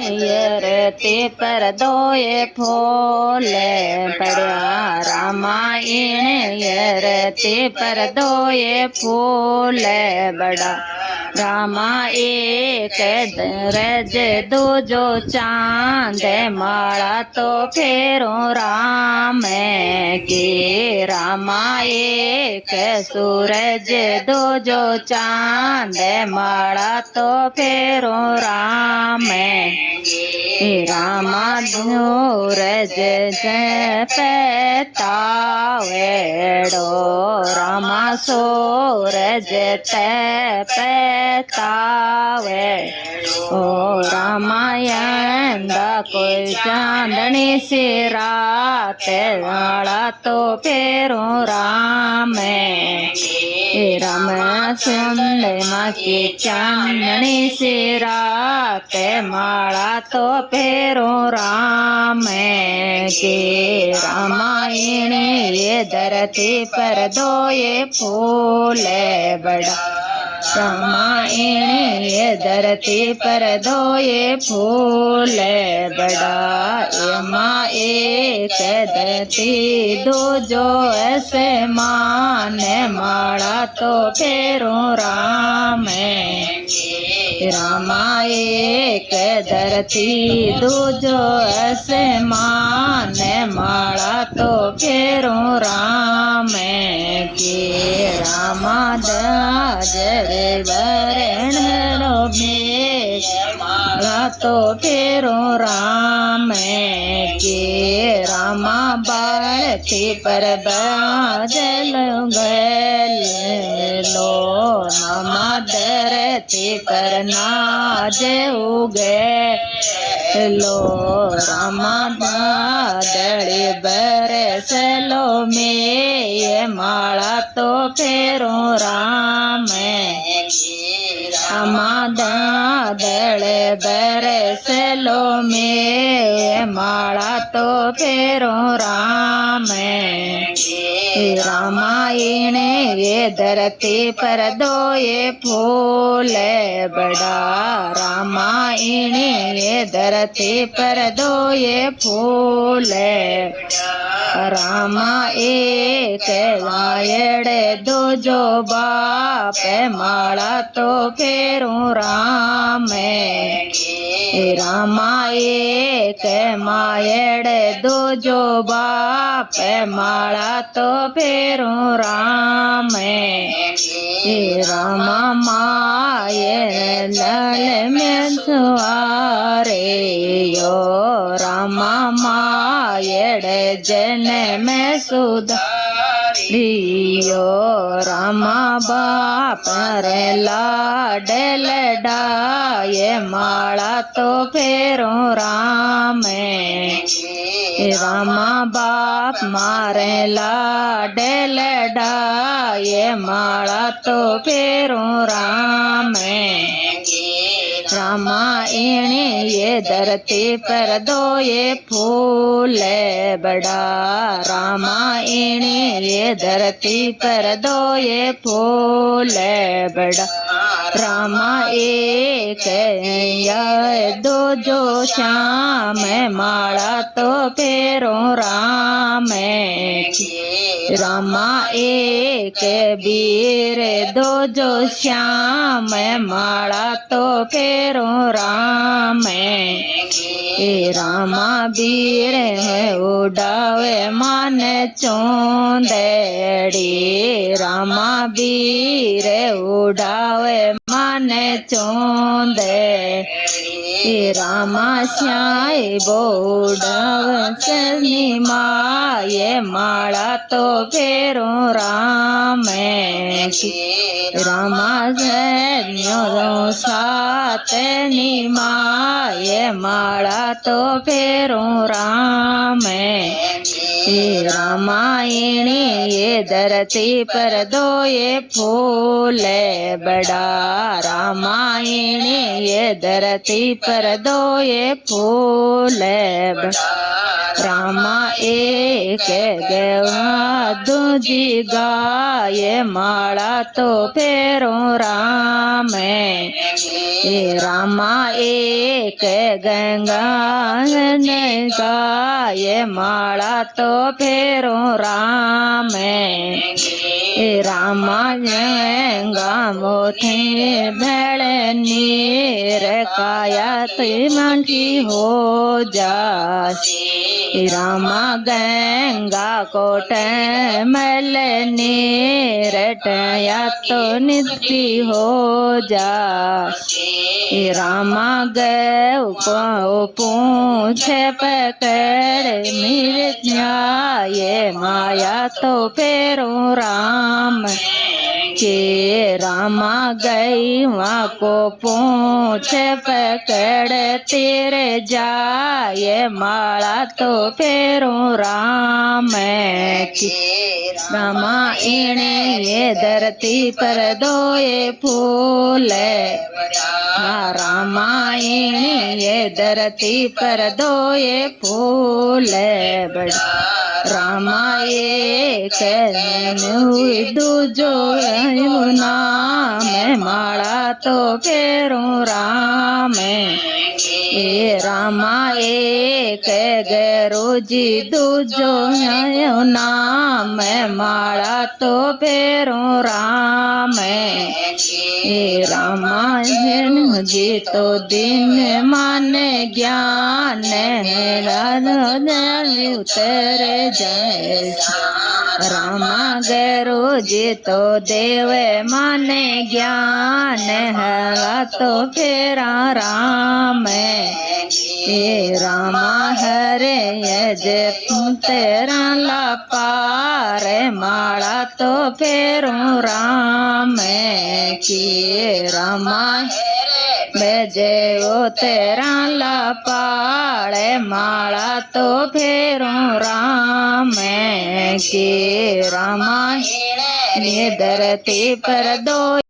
ये रति पर दो ये फूल पड़ा रामायण ये रति पर दो ये फूल बड़ा रामा एक दरज दूजो चांद माला तो फेरो राम की रामा एक सूरज दूजो चांद माला तो फेरो राम रामा सूरज पैता वेड़ो रामा सूरज पैतावे ओ रामायण दा कोई चांदनी सी रात वाला तो फेरो राम राम सुंदर माँ की चांदनी सी रात माला तो फेरो राम के रामायण ये धरती पर दो ये फूल बड़ा रामायण ये धरती पर दो ये फूल बड़ा ये माँ एक धरती दो जो ऐसे मान माला तो फेरो राम रामा एक धरती दूजो ऐसे मान माला तो फेरो राम के रामा दाजरे वरण माला तो फेरो राम के रामा बाढ़ती पर बाजल गल लो नामा धरती पर नाज उगे लो रामा दादड़ी बरस लो में ये माला तो फेरो राम रामा दादड़ बरस लो में माला तो फेरो राम रामायण ये धरती पर दो ये फूल बड़ा रामायण ये धरती पर दो ये फूल रामा एक वायड़ दो जो बाप माला तो फेरो राम रामा एक मायड़ दो जो बाप माला तो फेरो राम रामा माये लाल में सुआरे यो रामा मायड़ जन में सुधारियो रामा बाप रे लाड लडाये माला तो फेरो राम रामा बाप मारे लाड लडाये माला तो फेरो राम रामायण ये धरती पर दो ये फूल बड़ा रामायण ये धरती पर दो ये फूल बड़ा रामा एक या दो जो श्याम माला तो फेरो राम रामा एक वीर दो जो श्याम माला तो फेरो राम रामा वीर उड़ावे मन चोंदड़ी रामा वीर उड़ावे मन चोंदे रामा श्याय बोड़ाव सनी माये माला तो फेरो राम रामा जन्यो सात निमाये माला तो फेरो राम रामायण ये धरती पर दो ये फूल बड़ा रामायण ये धरती पर दो ये फूल रामा एक गवा दूजी गाय माला तो फेरो राम ए रामा एक गंगा ने गाय माला तो फेरो राम ए रामा गंगा मोथे भेड़ नीर काया ते मांठी हो जास रामा गंगा कोट मल नीरटया तो निधि हो जा रामा गौ पूछ पकड़ मिर्त्याये माया तो फेरो राम के रामा गई वहाँ को पूछ पकड़ तेरे जाए माला तो फेरो राम की रामा इणे ये धरती पर दोए फूल हाँ रामा इणे ये धरती पर दोए फूल बड़ा रामा एक दूजो नाम माला तो फेरो राम ए रामा एक गरोजी दूजो नाम माला तो फेरो राम ए रामा जी तो दिन मान ज्ञान उतर जय रामा गरो जी तो देव माने ज्ञान है तो फेरा राम ए रामा हरे यज तेरा ला पार माला तो फेरो राम की रामा बेजे ओ तेरा ला पाड़े माला तो फेरो राम की रामा ये धरती पर दो